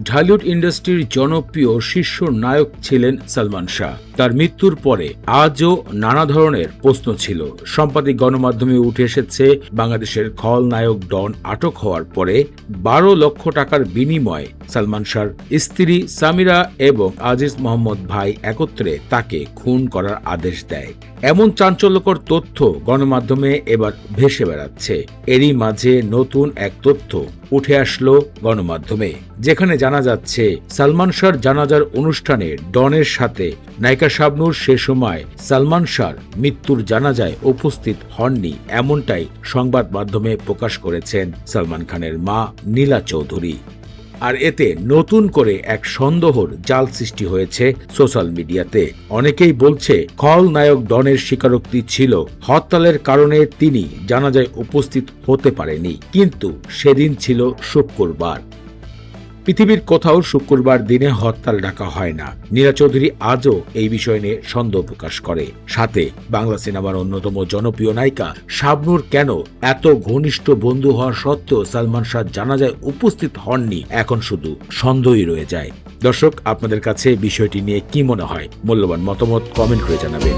ঢালিউড ইন্ডাস্ট্রির জনপ্রিয় শীর্ষ নায়ক ছিলেন সালমান শাহ। তার মৃত্যুর পরে আজও নানা ধরনের প্রশ্ন ছিল। সাম্প্রতিক গণমাধ্যমে উঠে এসেছে বাংলাদেশের খলনায়ক ডন আটক হওয়ার পরে 12 লক্ষ টাকার বিনিময়ে সালমান শাহর স্ত্রী সামিরা এবং আজিজ মোহাম্মদ ভাই একত্রে তাকে খুন করার আদেশ দেয়। এমন চাঞ্চল্যকর তথ্য গণমাধ্যমে এবার ভেসে বেড়াচ্ছে। এরই মাঝে নতুন এক তথ্য উঠে আসলো গণমাধ্যমে, যেখানে জানা যাচ্ছে সালমান শাহর জানাজার অনুষ্ঠানে ডনের সাথে নায়িকা শাবনূর সে সময় সালমান শাহর মৃত্যুর জানাজায় উপস্থিত হননি, এমনটাই সংবাদ মাধ্যমে প্রকাশ করেছেন সালমান খানের মা নীলা চৌধুরী। আর এতে নতুন করে এক সন্দেহর জাল সৃষ্টি হয়েছে সোশ্যাল মিডিয়াতে। অনেকেই বলছে খলনায়ক ডনের স্বীকারোক্তি ছিল হরতালের কারণে তিনি জানাজায় উপস্থিত হতে পারেনি, কিন্তু সেদিন ছিল শুক্রবার। পৃথিবীর কোথাও শুক্রবার দিনে হরতাল ডাকা হয় না। নীলা চৌধুরী আজও এই বিষয় নিয়ে সন্দেহ প্রকাশ করে। সাথে বাংলা সিনেমার অন্যতম জনপ্রিয় নায়িকা শাবনূর কেন এত ঘনিষ্ঠ বন্ধু হওয়া সত্ত্বেও সালমান শাহ জানাজায় উপস্থিত হননি, এখন শুধু সন্দেহই রয়ে যায়। দর্শক, আপনাদের কাছে বিষয়টি নিয়ে কি মনে হয়? মূল্যবান মতামত কমেন্ট করে জানাবেন।